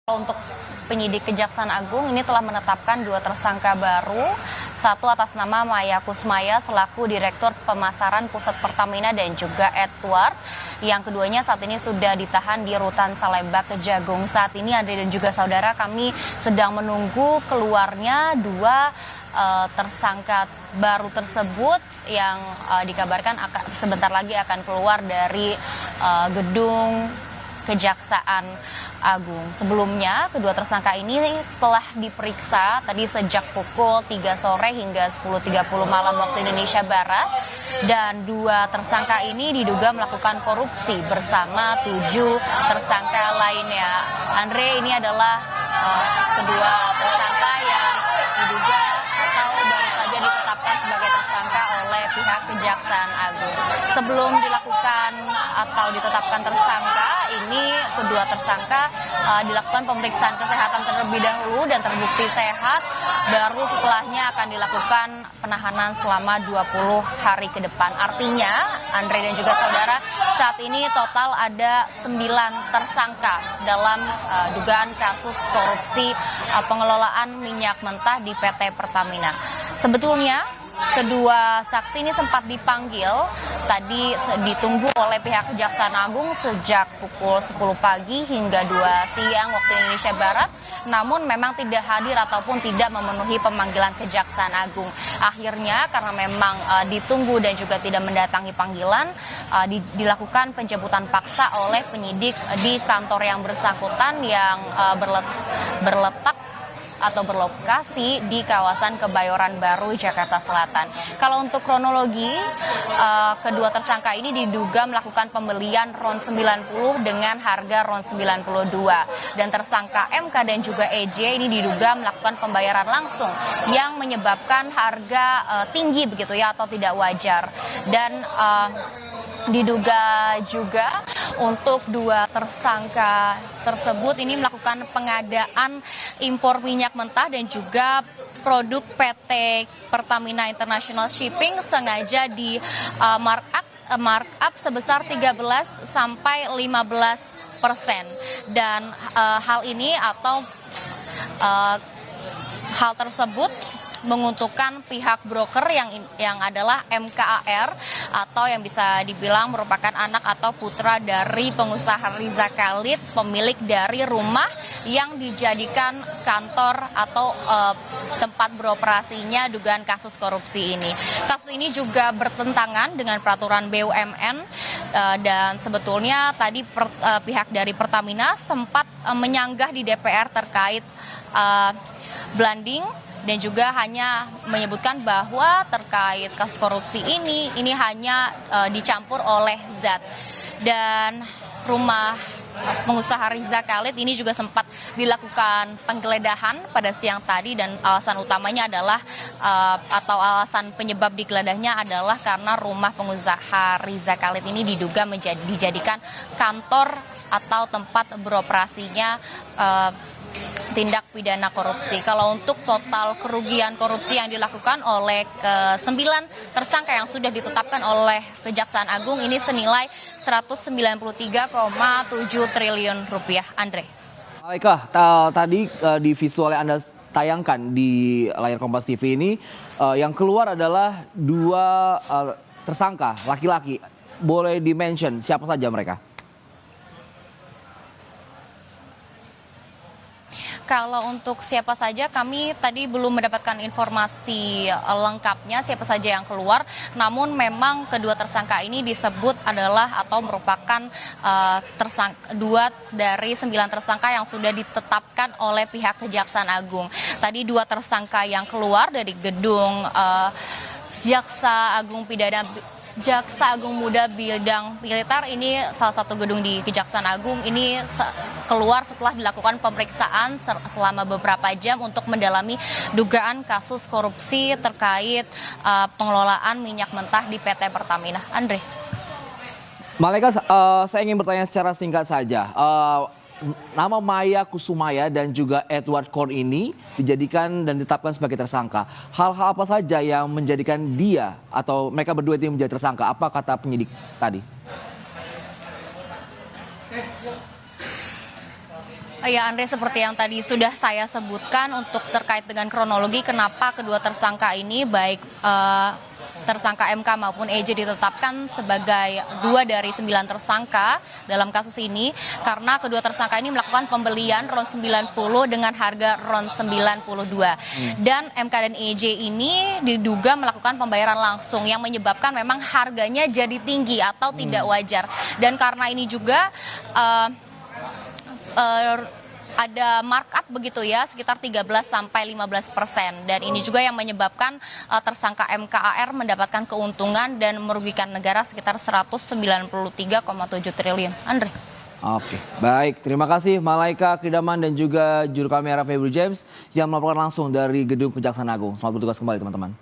Untuk penyidik Kejaksaan Agung ini telah menetapkan 2 tersangka baru, satu atas nama Maya Kusmaya selaku Direktur Pemasaran Pusat Pertamina dan juga Edward. Yang keduanya saat ini sudah ditahan di Rutan Salemba, Kejagung. Saat ini Andre dan juga saudara, kami sedang menunggu keluarnya 2 tersangka baru tersebut yang dikabarkan sebentar lagi akan keluar dari gedung Kejaksaan Agung. Sebelumnya, kedua tersangka ini telah diperiksa tadi sejak pukul 3 sore hingga 10.30 malam waktu Indonesia Barat. Dan 2 tersangka ini diduga melakukan korupsi bersama 7 tersangka lainnya. Andre, ini adalah kedua tersangka yang diduga atau baru saja ditetapkan sebagai tersangka oleh pihak Kejaksaan Agung. Sebelum dilakukan atau ditetapkan tersangka, ini kedua tersangka dilakukan pemeriksaan kesehatan terlebih dahulu dan terbukti sehat, baru setelahnya akan dilakukan penahanan selama 20 hari ke depan. Artinya, Andre dan juga saudara, saat ini total ada 9 tersangka dalam dugaan kasus korupsi pengelolaan minyak mentah di PT Pertamina. Sebetulnya kedua saksi ini sempat dipanggil, tadi ditunggu oleh pihak Kejaksaan Agung sejak pukul 10 pagi hingga 2 siang waktu Indonesia Barat, namun memang tidak hadir ataupun tidak memenuhi pemanggilan Kejaksaan Agung. Akhirnya karena memang ditunggu dan juga tidak mendatangi panggilan, dilakukan penjemputan paksa oleh penyidik di kantor yang bersangkutan yang berletak atau berlokasi di kawasan Kebayoran Baru, Jakarta Selatan. Kalau untuk kronologi, kedua tersangka ini diduga melakukan pembelian RON 90 dengan harga RON 92. Dan tersangka MK dan juga EJ ini diduga melakukan pembayaran langsung yang menyebabkan harga tinggi begitu ya, atau tidak wajar. Dan diduga juga untuk 2 tersangka tersebut ini melakukan pengadaan impor minyak mentah dan juga produk PT Pertamina International Shipping sengaja di markup sebesar 13 sampai 15%. Dan hal ini atau hal tersebut menguntungkan pihak broker yang adalah MKAR atau yang bisa dibilang merupakan anak atau putra dari pengusaha Riza Khalid, pemilik dari rumah yang dijadikan kantor atau tempat beroperasinya dugaan kasus korupsi ini. Kasus ini juga bertentangan dengan peraturan BUMN dan sebetulnya tadi pihak dari Pertamina sempat menyanggah di DPR terkait blanding dan juga hanya menyebutkan bahwa terkait kasus korupsi ini hanya dicampur oleh zat. Dan rumah pengusaha Riza Khalid ini juga sempat dilakukan penggeledahan pada siang tadi dan alasan utamanya adalah atau alasan penyebab digeledahannya adalah karena rumah pengusaha Riza Khalid ini diduga dijadikan kantor atau tempat beroperasinya tindak pidana korupsi. Kalau untuk total kerugian korupsi yang dilakukan oleh 9 tersangka yang sudah ditetapkan oleh Kejaksaan Agung ini senilai 193,7 triliun rupiah. Andre. Malaika, tadi di visual yang Anda tayangkan di layar Kompas TV ini, yang keluar adalah 2 tersangka laki-laki. Boleh di-mention siapa saja mereka? Kalau untuk siapa saja, kami tadi belum mendapatkan informasi lengkapnya siapa saja yang keluar. Namun memang kedua tersangka ini disebut adalah atau merupakan 2 dari 9 tersangka yang sudah ditetapkan oleh pihak Kejaksaan Agung. Tadi 2 tersangka yang keluar dari gedung Jaksa Agung Muda Bidang Militer, ini salah satu gedung di Kejaksaan Agung, ini keluar setelah dilakukan pemeriksaan selama beberapa jam untuk mendalami dugaan kasus korupsi terkait pengelolaan minyak mentah di PT Pertamina. Andre. Malaika, saya ingin bertanya secara singkat saja. Nama Maya Kusmaya dan juga Edward Korn ini dijadikan dan ditetapkan sebagai tersangka. Hal-hal apa saja yang menjadikan dia atau mereka berdua ini menjadi tersangka? Apa kata penyidik tadi? Ya Andre, seperti yang tadi sudah saya sebutkan untuk terkait dengan kronologi kenapa kedua tersangka ini baik tersangka MK maupun EJ ditetapkan sebagai 2 dari 9 tersangka dalam kasus ini karena kedua tersangka ini melakukan pembelian RON 90 dengan harga RON 92 dan MK dan EJ ini diduga melakukan pembayaran langsung yang menyebabkan memang harganya jadi tinggi atau tidak wajar dan karena ini juga ada markup begitu ya sekitar 13-15% dan ini juga yang menyebabkan tersangka MKAR mendapatkan keuntungan dan merugikan negara sekitar 193,7 triliun. Andre. Oke, baik. Terima kasih Malaika Kridaman dan juga juru kamera Febri James yang melaporkan langsung dari Gedung Kejaksaan Agung. Selamat bertugas kembali teman-teman.